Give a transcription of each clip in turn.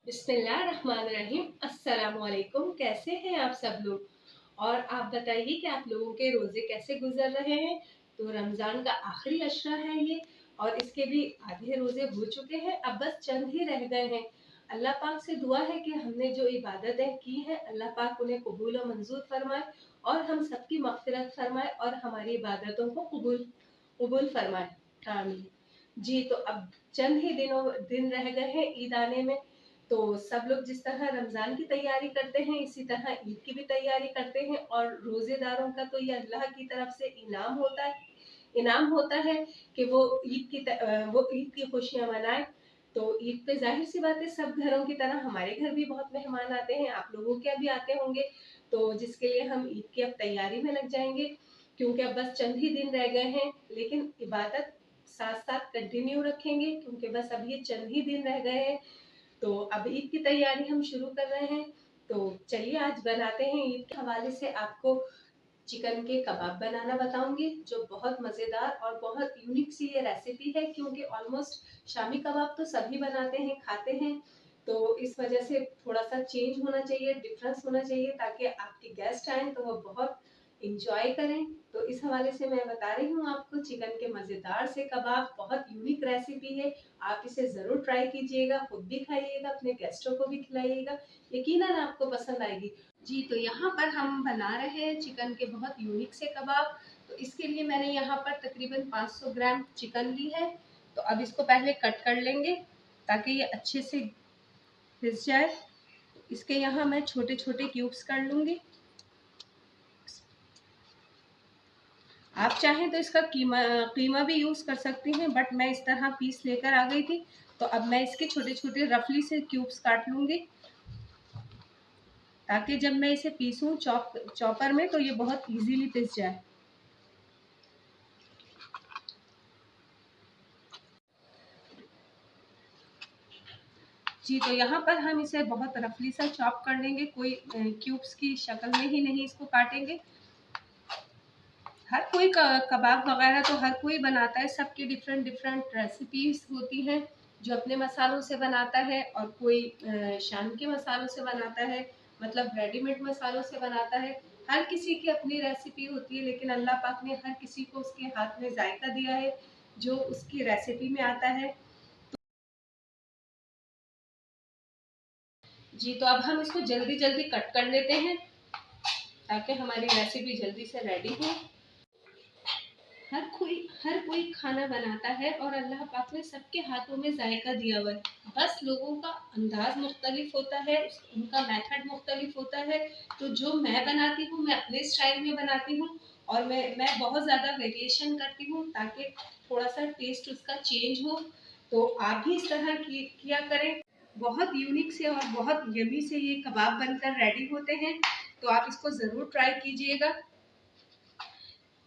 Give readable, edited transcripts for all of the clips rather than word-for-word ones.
बिस्मिल्लाहिर्रहमानिर्रहीम। अस्सलामुअलैकुम। कैसे हैं आप सब लोग? और आप बताइए कि आप लोगों के रोज़े कैसे गुजर रहे हैं। तो रमज़ान का आखिरी अशरा है ये, और इसके भी आधे रोज़े हो चुके हैं, अब बस चंद ही रह गए हैं। अल्लाह पाक से दुआ है कि हमने जो इबादतें की हैं, अल्लाह पाक उन्हें कबूल और मंजूर फरमाए और हम सबकी मग़फ़िरत फरमाए और हमारी इबादतों को कबूल कबूल फरमाए। आमीन। जी, तो अब चंद ही दिन रह गए हैं ईद आने में। तो सब लोग जिस तरह रमज़ान की तैयारी करते हैं, इसी तरह ईद की भी तैयारी करते हैं, और रोज़ेदारों का तो ये अल्लाह की तरफ से इनाम होता है कि वो ईद की खुशियाँ मनाएँ। तो ईद पे ज़ाहिर-सी बात है, सब घरों की तरह हमारे घर भी बहुत मेहमान आते हैं, आप लोगों के यहाँ भी आते होंगे, तो जिसके लिए हम ईद की अब तैयारी में लग जाएँगे, क्योंकि अब बस चंद ही दिन रह गए हैं। लेकिन इबादत साथ-साथ कंटिन्यू रखेंगे, क्योंकि बस अब ये चंद ही दिन रह गए हैं। तो अब ईद की तैयारी हम शुरू कर रहे हैं। तो चलिए आज बनाते हैं। ईद के हवाले से आपको चिकन के कबाब बनाना बताऊंगी, जो बहुत मज़ेदार और बहुत यूनिक सी ये रेसिपी है, क्योंकि ऑलमोस्ट शामी कबाब तो सभी बनाते हैं, खाते हैं। तो इस वजह से थोड़ा सा चेंज होना चाहिए, डिफरेंस होना चाहिए, ताकि आपके गेस्ट आए तो वो बहुत इंजॉय करें। तो इस हवाले से मैं बता रही हूँ आपको चिकन के मज़ेदार से कबाब। बहुत यूनिक रेसिपी है, आप इसे ज़रूर ट्राई कीजिएगा, खुद भी खाइएगा, अपने गेस्टों को भी खिलाइएगा, यकीनन आपको पसंद आएगी। जी, तो यहाँ पर हम बना रहे हैं चिकन के बहुत यूनिक से कबाब। तो इसके लिए मैंने यहाँ पर तकरीबन 500 ग्राम चिकन ली है। तो अब इसको पहले कट कर लेंगे ताकि ये अच्छे से पिस जाए। इसके यहाँ मैं छोटे छोटे क्यूब्स कर लूँगी। आप चाहें तो इसका कीमा भी यूज़ कर सकती हैं, बट मैं इस तरह पीस लेकर आ गई थी। तो अब मैं इसके छोटे छोटे रफली से क्यूब्स काट लूँगी, ताकि जब मैं इसे पीसूं चॉपर में तो ये बहुत इजीली पिस जाए। जी, तो यहाँ पर हम इसे बहुत रफली सा चॉप कर लेंगे, कोई क्यूब्स की शक्ल में ही नहीं इसको काटेंगे। हर कोई कबाब वगैरह तो हर कोई बनाता है, सबकी डिफरेंट डिफरेंट रेसिपीज होती हैं, जो अपने मसालों से बनाता है, और कोई शाम के मसालों से बनाता है, मतलब रेडीमेड मसालों से बनाता है। हर किसी की अपनी रेसिपी होती है, लेकिन अल्लाह पाक ने हर किसी को उसके हाथ में जायका दिया है, जो उसकी रेसिपी में आता है। जी, तो अब हम इसको जल्दी जल्दी कट कर लेते हैं, ताकि हमारी रेसिपी जल्दी से रेडी हो। हर कोई खाना बनाता है, और अल्लाह पाक ने सबके हाथों में जायका दिया हुआ है। बस लोगों का अंदाज मुख्तलिफ होता है, उनका मेथड मुख्तलिफ होता है। तो जो मैं बनाती हूँ, मैं अपने स्टाइल में बनाती हूँ, और मैं बहुत ज़्यादा वेरिएशन करती हूँ, ताकि थोड़ा सा टेस्ट उसका चेंज हो। तो आप भी इस तरह किया करें। बहुत यूनिक से और बहुत यमी से ये कबाब बनकर रेडी होते हैं। तो आप इसको ज़रूर ट्राई कीजिएगा।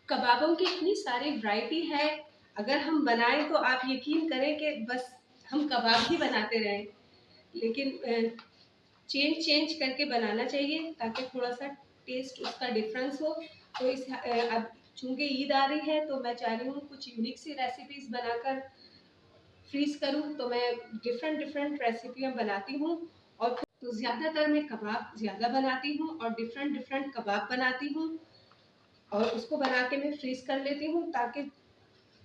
कबाबों की इतनी सारी वैरायटी है, अगर हम बनाएं तो आप यकीन करें कि बस हम कबाब ही बनाते रहें। लेकिन चेंज चेंज करके बनाना चाहिए, ताकि थोड़ा सा टेस्ट उसका डिफरेंस हो। तो अब चूंकि ईद आ रही है, तो मैं चाह रही हूँ कुछ यूनिक सी रेसिपीज बनाकर फ्रीज करूँ। तो मैं डिफरेंट डिफरेंट रेसिपियाँ बनाती हूँ, और तो ज़्यादातर मैं कबाब ज़्यादा बनाती हूँ, और डिफरेंट डिफरेंट कबाब बनाती हूँ, और उसको बना के मैं फ्रीज कर लेती हूँ, ताकि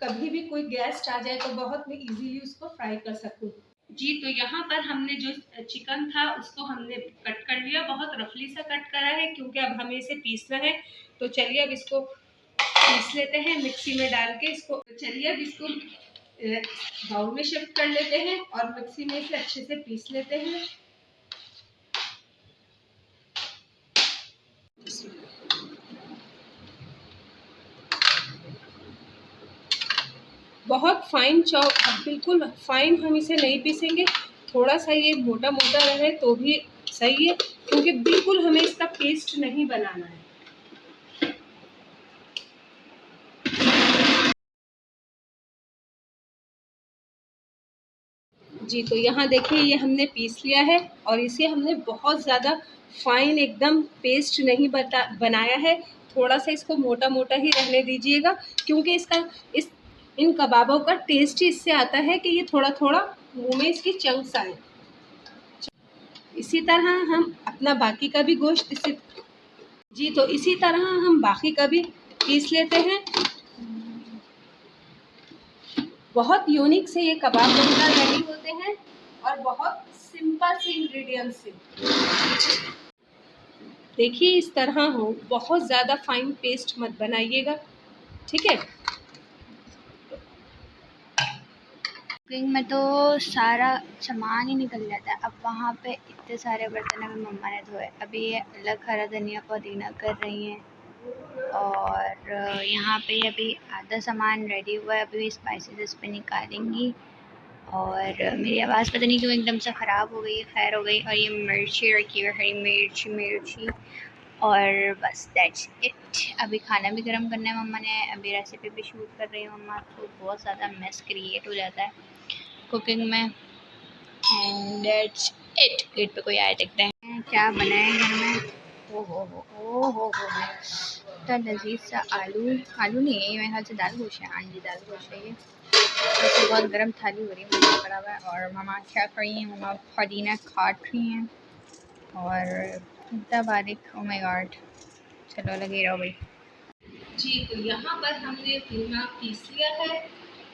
कभी भी कोई गेस्ट आ जाए तो बहुत मैं इजीली उसको फ्राई कर सकूँ। जी, तो यहाँ पर हमने जो चिकन था उसको हमने कट कर लिया, बहुत रफली सा कट करा है, क्योंकि अब हमें इसे पीसना है। तो चलिए अब इसको पीस लेते हैं मिक्सी में डाल के। इसको चलिए अब इसको बाउल में शिफ्ट कर लेते हैं, और मिक्सी में इसे अच्छे से पीस लेते हैं। बहुत फाइन चॉप, बिल्कुल फाइन हम इसे नहीं पीसेंगे, थोड़ा सा ये मोटा मोटा रहे तो भी सही है, क्योंकि बिल्कुल हमें इसका पेस्ट नहीं बनाना है। जी, तो यहाँ देखिए ये हमने पीस लिया है, और इसे हमने बहुत ज़्यादा फाइन एकदम पेस्ट नहीं बनाया है। थोड़ा सा इसको मोटा मोटा ही रहने दीजिएगा, क्योंकि इस इन कबाबों का टेस्ट ही इससे आता है कि ये थोड़ा थोड़ा मुंह में इसकी चंक्स आए। इसी तरह हम अपना बाकी का भी गोश्त तो इसी तरह हम बाकी का भी पीस लेते हैं। बहुत यूनिक से ये कबाब बनकर रेडी होते हैं और बहुत सिंपल से इंग्रेडिएंट्स से। देखिए इस तरह हो, बहुत ज़्यादा फाइन पेस्ट मत बनाइएगा, ठीक है। कुकिंग में तो सारा सामान ही निकल जाता है। अब वहाँ पे इतने सारे बर्तन अभी मम्मा ने धोए, अभी ये अलग हरा धनिया पुदीना कर रही हैं और यहाँ पे अभी आधा सामान रेडी हुआ है, अभी स्पाइसेस इस पे निकालेंगी। और मेरी आवाज़ पता नहीं क्यों एकदम से ख़राब हो गई है, खैर हो गई। और ये मिर्ची रखी है, हरी मिर्ची और बस दैट्स इट। अभी खाना भी गर्म करना है मम्मा ने, अभी रेसिपी भी शूट कर रही है मम्मा, तो बहुत ज़्यादा मेस क्रिएट हो जाता है कुकिंग में। And that's it. गेट पे कोई आए देखते हैं क्या बनाए घर में। ओ हो इतना लजीज सा आलू नहीं है ये, मेरे ख्याल से दाल गोश्त है। हाँ जी दाल गोश्त है ये। वैसे बहुत गर्म थाली हो रही है, मम्मा पड़ा हुआ है। और मम्मा क्या कर रही हैं, मम्मा पुदीना काट रही हैं और इतना बारीक। ओ माय गॉड, चलो लगे रहो भाई। जी तो यहाँ पर हमने पुदीना पीस लिया है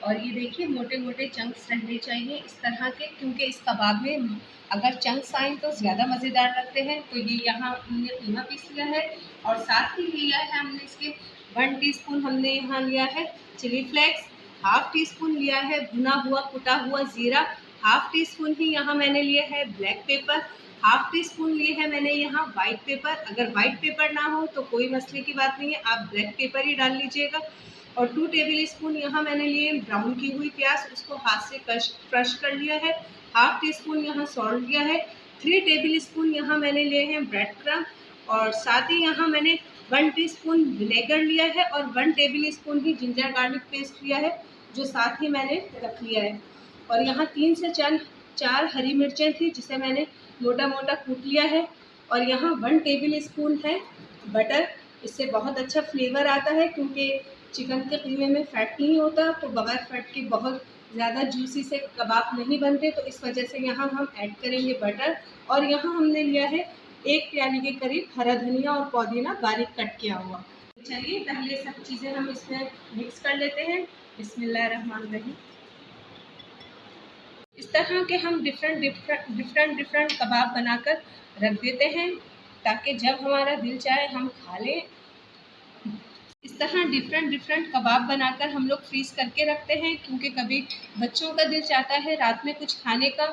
और ये देखिए मोटे मोटे चंक्स रहने चाहिए इस तरह के, क्योंकि इस कबाब में अगर चंक्स आए तो ज़्यादा मज़ेदार लगते हैं। तो ये यहाँ हमने पुदीना पीस लिया है और साथ ही लिया है हमने इसके 1 टीस्पून हमने यहाँ लिया है chilli flakes, half teaspoon लिया है भुना हुआ कुटा हुआ ज़ीरा, हाफ टी स्पून ही यहाँ मैंने लिया है black pepper, half tea spoon लिए है मैंने यहाँ वाइट पेपर। अगर वाइट पेपर ना हो तो कोई मसले की बात नहीं है, आप ब्लैक पेपर ही डाल लीजिएगा। और 2 टेबल स्पून यहाँ मैंने लिए ब्राउन की हुई प्याज, उसको हाथ से क्रश कर लिया है। हाफ टी स्पून यहाँ सॉल्ट लिया है। 3 टेबल स्पून यहाँ मैंने लिए हैं ब्रेड क्रम्ब और साथ ही यहाँ मैंने 1 टीस्पून विनेगर लिया है और 1 टेबल स्पून ही जिंजर गार्लिक पेस्ट लिया है, जो साथ ही मैंने रख लिया है। और यहाँ 3 से 4 हरी मिर्चें थी जिसे मैंने मोटा मोटा कूट लिया है। और यहाँ 1 टेबल स्पून है बटर, इससे बहुत अच्छा फ्लेवर आता है, क्योंकि चिकन के कीमे में फ़ैट नहीं होता, तो बगैर फ़ैट के बहुत ज़्यादा जूसी से कबाब नहीं बनते। तो इस वजह से यहाँ हम ऐड करेंगे बटर। और यहाँ हमने लिया है 1 प्याली के करीब हरा धनिया और पुदीना बारीक कट किया हुआ। चलिए पहले सब चीज़ें हम इसमें मिक्स कर लेते हैं। बिस्मिल्लाहिर्रहमानिर्रहीम। इस तरह के हम डिफरेंट कबाब बनाकर रख देते हैं, ताकि जब हमारा दिल चाहे हम खा लें। इस तरह डिफरेंट कबाब बनाकर हम लोग फ्रीज़ करके रखते हैं, क्योंकि कभी बच्चों का दिल चाहता है रात में कुछ खाने का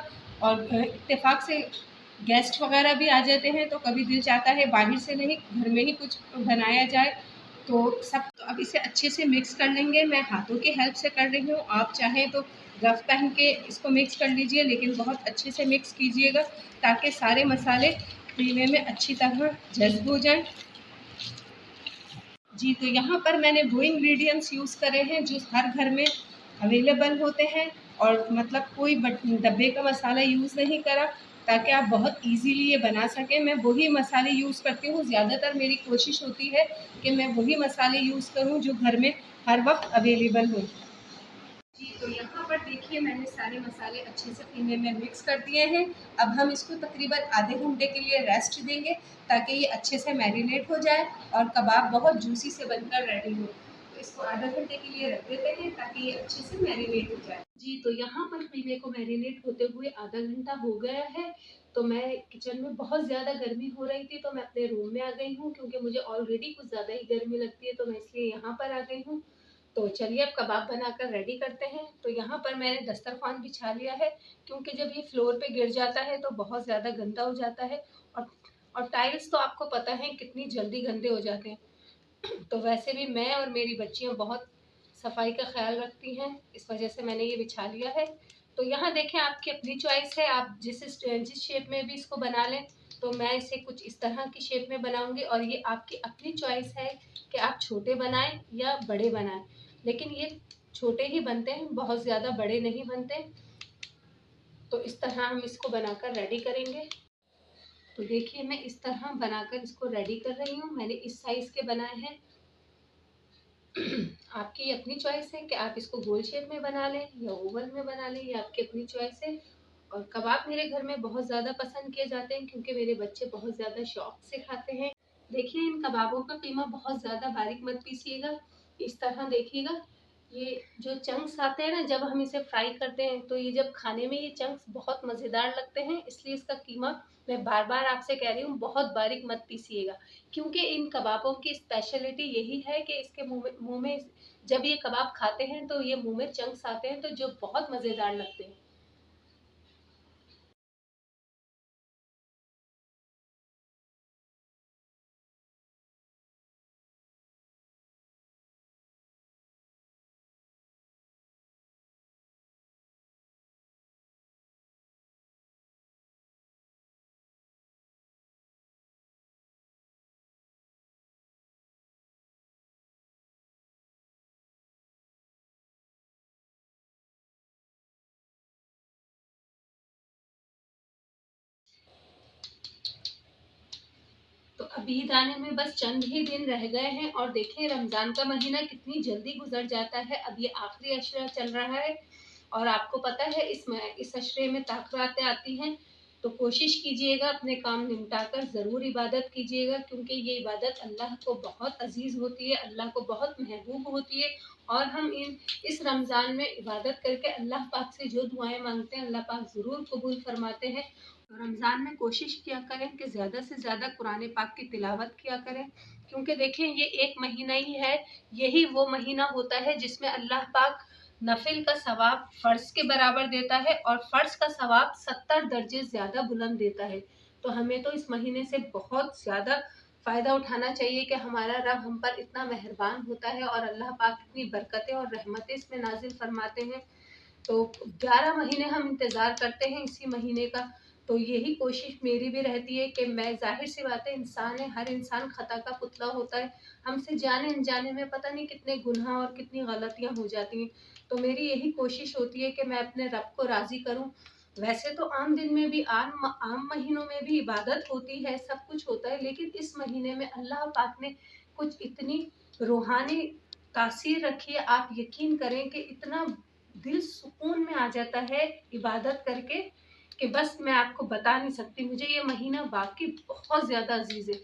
और इत्तेफाक से गेस्ट वगैरह भी आ जाते हैं, तो कभी दिल चाहता है बाहर से नहीं घर में ही कुछ बनाया जाए। तो अब इसे अच्छे से मिक्स कर लेंगे। मैं हाथों की हेल्प से कर रही हूँ, आप चाहें तो ग्लव पहन के इसको मिक्स कर लीजिए, लेकिन बहुत अच्छे से मिक्स कीजिएगा ताकि सारे मसाले कीमे में अच्छी तरह जज़्ब हो जाएं। जी तो यहाँ पर मैंने वो इंग्रेडिएंट्स यूज़ करे हैं जो हर घर में अवेलेबल होते हैं, और मतलब कोई डब्बे का मसाला यूज़ नहीं करा, ताकि आप बहुत इजीली ये बना सकें। मैं वही मसाले यूज़ करती हूँ, ज़्यादातर मेरी कोशिश होती है कि मैं वही मसाले यूज़ करूँ जो घर में हर वक्त अवेलेबल हो। जी तो यहाँ पर देखिए मैंने सारे मसाले अच्छे से कीमे में मिक्स कर दिए हैं। अब हम इसको तकरीबन आधे घंटे के लिए रेस्ट देंगे, ताकि ये अच्छे से मैरिनेट हो जाए और कबाब बहुत जूसी से बनकर रेडी हो। तो इसको आधा घंटे के लिए रख देते हैं ताकि ये अच्छे से मैरिनेट हो जाए। जी तो यहाँ पर कीमे को मैरिनेट होते हुए आधा घंटा हो गया है। तो मैं किचन में बहुत ज़्यादा गर्मी हो रही थी, तो मैं अपने रूम में आ गई हूँ, क्योंकि मुझे ऑलरेडी कुछ ज़्यादा ही गर्मी लगती है, तो मैं इसलिए यहाँ पर आ गई हूँ। तो चलिए अब कबाब बनाकर रेडी करते हैं। तो यहाँ पर मैंने दस्तरखान बिछा लिया है, क्योंकि जब ये फ्लोर पे गिर जाता है तो बहुत ज़्यादा गंदा हो जाता है। और टाइल्स तो आपको पता है कितनी जल्दी गंदे हो जाते हैं। तो वैसे भी मैं और मेरी बच्चियाँ बहुत सफाई का ख्याल रखती हैं, इस वजह से मैंने ये बिछा लिया है। तो यहाँ देखें आपकी अपनी चॉइस है, आप जिस शेप में भी इसको बना लें। तो मैं इसे कुछ इस तरह की शेप में बनाऊंगी, और ये आपकी अपनी चॉइस है कि आप छोटे बनाएं या बड़े बनाएं। लेकिन ये छोटे ही बनते हैं, बहुत ज़्यादा बड़े नहीं बनते। तो इस तरह हम इसको बनाकर रेडी करेंगे। तो देखिए मैं इस तरह बनाकर इसको रेडी कर रही हूँ। मैंने इस साइज़ के बनाए हैं। आपकी अपनी चॉइस है कि आप इसको गोल शेप में बना लें या ओवल में बना लें, ये आपकी अपनी चॉइस है। और कबाब मेरे घर में बहुत ज़्यादा पसंद किए जाते हैं क्योंकि मेरे बच्चे बहुत ज़्यादा शौक से खाते हैं। देखिए इन कबाबों का कीमा बहुत ज़्यादा बारीक मत पीसिएगा, इस तरह देखिएगा। ये जो चंक्स आते हैं ना, जब हम इसे फ्राई करते हैं तो ये जब खाने में ये चंक्स बहुत मज़ेदार लगते हैं, इसलिए इसका कीमा मैं बार बार आपसे कह रही हूँ बहुत बारीक मत पीसिएगा। क्योंकि इन कबाबों की स्पेशलिटी यही है कि इसके मुंह में जब ये कबाब खाते हैं तो ये मुंह में चंक्स आते हैं तो जो बहुत मज़ेदार लगते हैं। तो अब ईद आने में बस चंद ही दिन रह गए हैं और देखें रमजान का महीना कितनी जल्दी गुजर जाता है। अब ये आखिरी अशरा चल रहा है और आपको पता है इस अशरे में ताकरातें आती हैं। तो कोशिश कीजिएगा अपने काम निपटाकर ज़रूर इबादत कीजिएगा क्योंकि ये इबादत अल्लाह को बहुत अजीज़ होती है, अल्लाह को बहुत महबूब होती है। और हम इस रमज़ान में इबादत करके अल्लाह पाक से जो दुआएं मांगते हैं अल्लाह पाक ज़रूर कबूल फरमाते हैं। तो रमज़ान में कोशिश किया करें कि ज़्यादा से ज़्यादा कुरान पाक की तिलावत किया करें क्योंकि देखें ये एक महीना ही है, यही वो महीना होता है जिसमें अल्लाह पाक नफिल का सवाब फ़र्ज के बराबर देता है और फ़र्ज का सवाब 70 दर्जे ज़्यादा बुलंद देता है। तो हमें तो इस महीने से बहुत ज़्यादा फ़ायदा उठाना चाहिए कि हमारा रब हम पर इतना मेहरबान होता है और अल्लाह पाक इतनी बरकतें और रहमतें इसमें नाजिल फरमाते हैं। तो 11 महीने हम इंतज़ार करते हैं इसी महीने का। तो यही कोशिश मेरी भी रहती है कि मैं, ज़ाहिर सी बात है इंसान है, हर इंसान खता का पुतला होता है। हमसे जाने अनजाने में पता नहीं कितने गुनाह और कितनी गलतियां हो जाती हैं। तो मेरी यही कोशिश होती है कि मैं अपने रब को राज़ी करूं। वैसे तो आम दिन में भी आम महीनों में भी इबादत होती है, सब कुछ होता है, लेकिन इस महीने में अल्लाह पाक ने कुछ इतनी रूहानी तासीर रखी है, आप यकीन करें कि इतना दिल सुकून में आ जाता है इबादत करके कि बस मैं आपको बता नहीं सकती। मुझे ये महीना वाकई बहुत ज़्यादा अजीज़ है।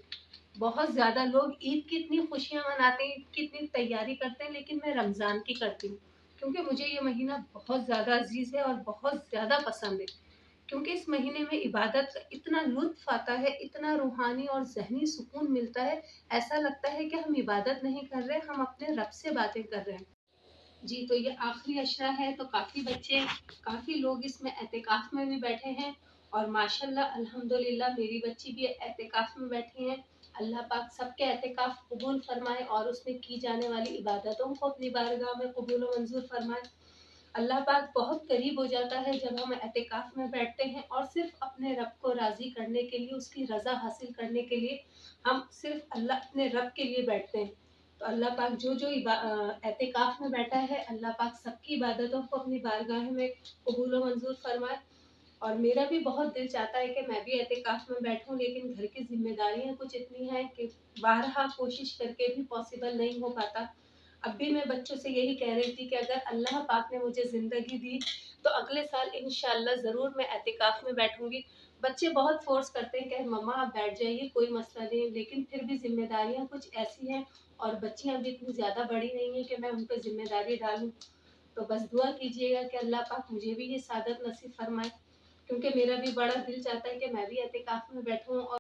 बहुत ज़्यादा लोग ईद की इतनी खुशियाँ मनाते हैं, ईद की इतनी तैयारी करते हैं, लेकिन मैं रमज़ान की करती हूँ क्योंकि मुझे ये महीना बहुत ज़्यादा अजीज़ है और बहुत ज़्यादा पसंद है। क्योंकि इस महीने में इबादत का इतना लुत्फ आता है, इतना रूहानी और ज़हनी सुकून मिलता है, ऐसा लगता है कि हम इबादत नहीं कर रहे, हम अपने रब से बातें कर रहे हैं। जी, तो ये आखिरी अशरा है तो काफ़ी बच्चे, काफ़ी लोग इसमें एहतिकाफ में भी बैठे हैं और माशाल्लाह अल्हम्दुलिल्लाह मेरी बच्ची भी एहतिकाफ में बैठी हैं। अल्लाह पाक सबके एहतिकाफ कबूल फरमाए और उसमें की जाने वाली इबादतों को अपनी बारगाह में कबूल व मंजूर फरमाए। अल्लाह पाक बहुत करीब हो जाता है जब हम एहतिकाफ में बैठते हैं और सिर्फ अपने रब को राज़ी करने के लिए, उसकी रज़ा हासिल करने के लिए हम सिर्फ अल्लाह अपने रब के लिए बैठते हैं। तो अल्लाह पाक जो एहतिकाफ में बैठा है, अल्लाह पाक सबकी इबादतों को अपनी बारगाह में कबूल व मंजूर फरमाए। और मेरा भी बहुत दिल चाहता है कि मैं भी एहतिकाफ में बैठूं, लेकिन घर की जिम्मेदारियां कुछ इतनी हैं कि बारहा कोशिश करके भी पॉसिबल नहीं हो पाता। अब भी मैं बच्चों से यही कह रही थी कि अगर अल्लाह पाक ने मुझे ज़िंदगी दी तो अगले साल इंशाल्लाह ज़रूर मैं एहतिकाफ में बैठूंगी। बच्चे बहुत फोर्स करते हैं कि मम्मा आप बैठ जाइए, कोई मसला नहीं, लेकिन फिर भी जिम्मेदारियां कुछ ऐसी हैं और बच्चियां भी इतनी ज़्यादा बड़ी नहीं है कि मैं उन पर जिम्मेदारी डालूं। तो बस दुआ कीजिएगा कि अल्लाह पाक मुझे भी ये सादत नसीब फरमाए क्योंकि मेरा भी बड़ा दिल चाहता है कि मैं भी एहतिकाफ में बैठूं। और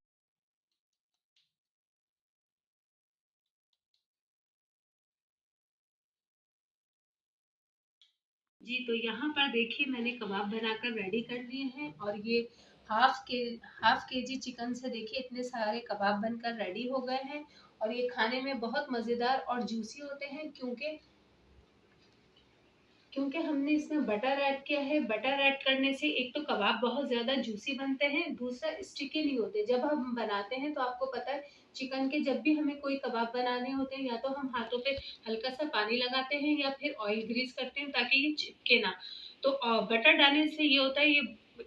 जी, तो यहाँ पर देखिए मैंने कबाब बनाकर रेडी कर लिए हैं और ये हाफ के जी चिकन से देखिए इतने सारे कबाब बनकर रेडी हो गए हैं। और ये खाने में बहुत मज़ेदार और जूसी होते हैं क्योंकि हमने इसमें बटर ऐड किया है। बटर ऐड करने से एक तो कबाब बहुत ज़्यादा जूसी बनते हैं, दूसरा स्टिकी नहीं होते। जब हम बनाते हैं तो आपको पता है चिकन के जब भी हमें कोई कबाब बनाने होते हैं या तो हम हाथों पे हल्का सा पानी लगाते हैं या फिर ऑयल ग्रीस करते हैं ताकि ये चिपके ना। तो बटर डालने से ये होता है ये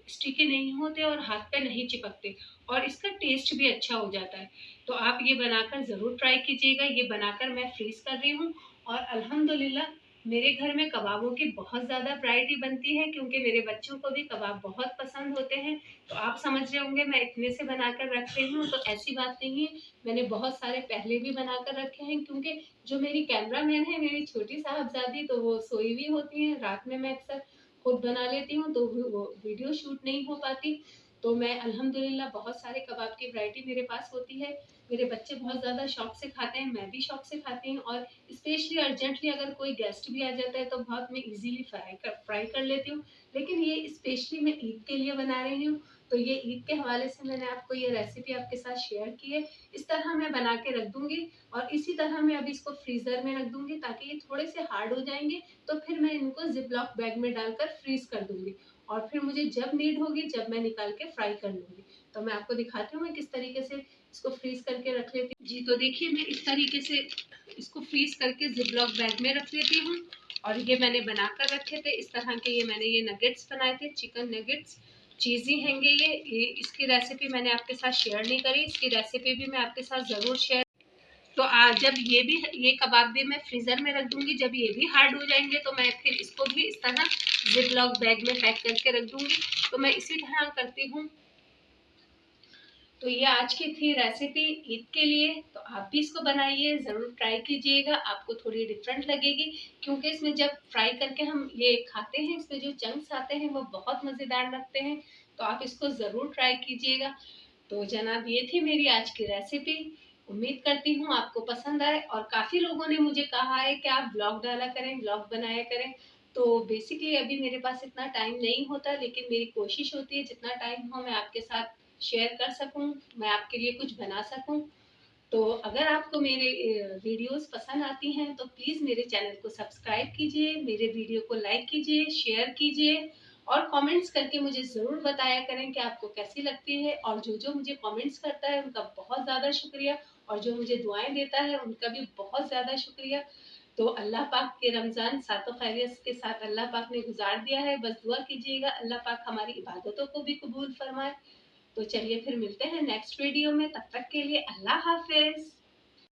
स्टिकी नहीं होते और हाथ पे नहीं चिपकते और इसका टेस्ट भी अच्छा हो जाता है। तो आप ये बनाकर ज़रूर ट्राई कीजिएगा। ये बनाकर मैं फ्रीज कर रही हूँ और अल्हम्दुलिल्लाह मेरे घर में कबाबों की बहुत ज़्यादा वैरायटी बनती है क्योंकि मेरे बच्चों को भी कबाब बहुत पसंद होते हैं। तो आप समझ रहे होंगे मैं इतने से बनाकर रख रही हूँ, तो ऐसी बात नहीं है। मैंने बहुत सारे पहले भी बनाकर रखे हैं क्योंकि जो मेरी कैमरामैन है, मेरी छोटी साहबज़ादी, तो वो सोई हुई होती हैं। रात में मैं अक्सर खुद बना लेती हूँ, तो वो वीडियो शूट नहीं हो पाती। तो मैं अल्हम्दुलिल्लाह बहुत सारे कबाब की वैरायटी मेरे पास होती है। मेरे बच्चे बहुत ज़्यादा शौक से खाते हैं, मैं भी शौक से खाती हूँ, और स्पेशली अर्जेंटली अगर कोई गेस्ट भी आ जाता है तो बहुत मैं इजीली फ्राई कर लेती हूँ। लेकिन ये स्पेशली मैं ईद के लिए बना रही हूँ, तो ये ईद के हवाले से मैंने आपको ये रेसिपी आपके साथ शेयर की है। इस तरह मैं बना के रख दूंगी, और इसी तरह मैं अभी इसको फ्रीजर में रख दूंगी ताकि ये थोड़े से हार्ड हो जाएंगे। तो फिर मैं इनको जिप लॉक बैग में डालकर फ्रीज कर दूंगी, और फिर मुझे जब नीड होगी जब मैं निकाल के फ्राई कर लूंगी। तो मैं आपको दिखाती हूँ मैं किस तरीके से इसको फ्रीज करके रख लेती हूँ। जी, तो देखिए मैं इस तरीके से इसको फ्रीज करके जिपलॉक बैग में रख लेती हूँ। और ये मैंने बनाकर रखे थे इस तरह के, ये नगेट्स बनाए थे, चिकन नगेट्स। चीज़ी हैंगे ये इसकी रेसिपी मैंने आपके साथ शेयर नहीं करी, इसकी रेसिपी भी मैं आपके साथ ज़रूर शेयर। तो जब ये कबाब भी मैं फ्रीज़र में रख दूंगी, जब ये भी हार्ड हो जाएंगे तो मैं फिर इसको भी इस तरह जिपलॉक बैग में पैक करके रख दूंगी। तो मैं इसी तरह करती हूँ। तो ये आज की थी रेसिपी ईद के लिए। तो आप भी इसको बनाइए, ज़रूर ट्राई कीजिएगा, आपको थोड़ी डिफरेंट लगेगी क्योंकि इसमें जब फ्राई करके हम ये खाते हैं, इसमें जो चंक्स आते हैं वो बहुत मज़ेदार लगते हैं। तो आप इसको ज़रूर ट्राई कीजिएगा। तो जनाब ये थी मेरी आज की रेसिपी। उम्मीद करती हूँ आपको पसंद आए, और काफ़ी लोगों ने मुझे कहा है कि आप ब्लॉग डाला करें, ब्लॉग बनाया करें। तो बेसिकली अभी मेरे पास इतना टाइम नहीं होता, लेकिन मेरी कोशिश होती है जितना टाइम हो मैं आपके साथ शेयर कर सकूं, मैं आपके लिए कुछ बना सकूं। तो अगर आपको मेरे वीडियोस पसंद आती हैं तो प्लीज़ मेरे चैनल को सब्सक्राइब कीजिए, मेरे वीडियो को लाइक कीजिए, शेयर कीजिए, और कमेंट्स करके मुझे ज़रूर बताया करें कि आपको कैसी लगती है। और जो जो मुझे कमेंट्स करता है उनका बहुत ज़्यादा शुक्रिया, और जो मुझे दुआएं देता है उनका भी बहुत ज़्यादा शुक्रिया। तो अल्लाह पाक के रमज़ान सातों खैरियत के साथ अल्लाह पाक ने गुजार दिया है। बस दुआ कीजिएगा अल्लाह पाक हमारी इबादतों को भी कबूल फरमाए। तो चलिए फिर मिलते हैं नेक्स्ट वीडियो में, तब तक के लिए अल्लाह हाफिज।